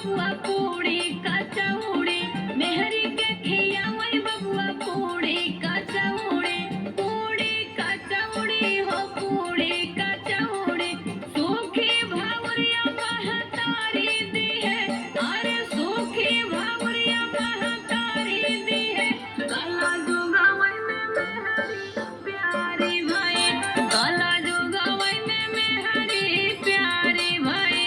बबुआ पूड़ी कचौड़ी मेहरी के खियावई बबुआ पूड़ी कचौड़ी हो पूड़ी कचौड़ी सूखी भावरिया महतारी दी है अरे सूखी भावरिया महतारी दी है काला जोगावई में मेहरी प्यारी भाई काला जोगावई में मेहरी प्यारी भाई।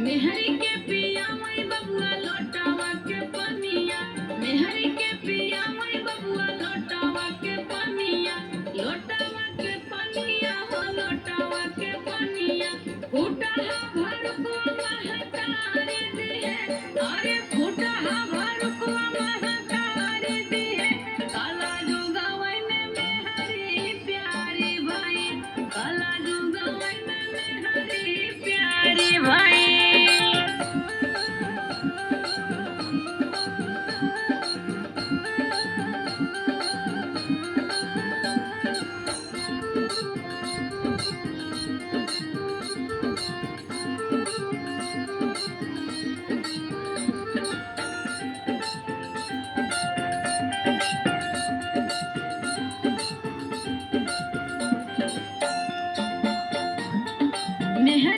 मेहरी के पिया मई बबुआ लोटावा के पनिया मेहरी के पिया मई बबुआ लोटावा के पनिया हो लोटावा के पनिया फूटा भर को महतारी दी है अरे फूटा भर को महतारी दी है काला जोगावई में मेहरी प्यारी भाई काला जोगावई में मेहरी प्यारी भाई। मेहरी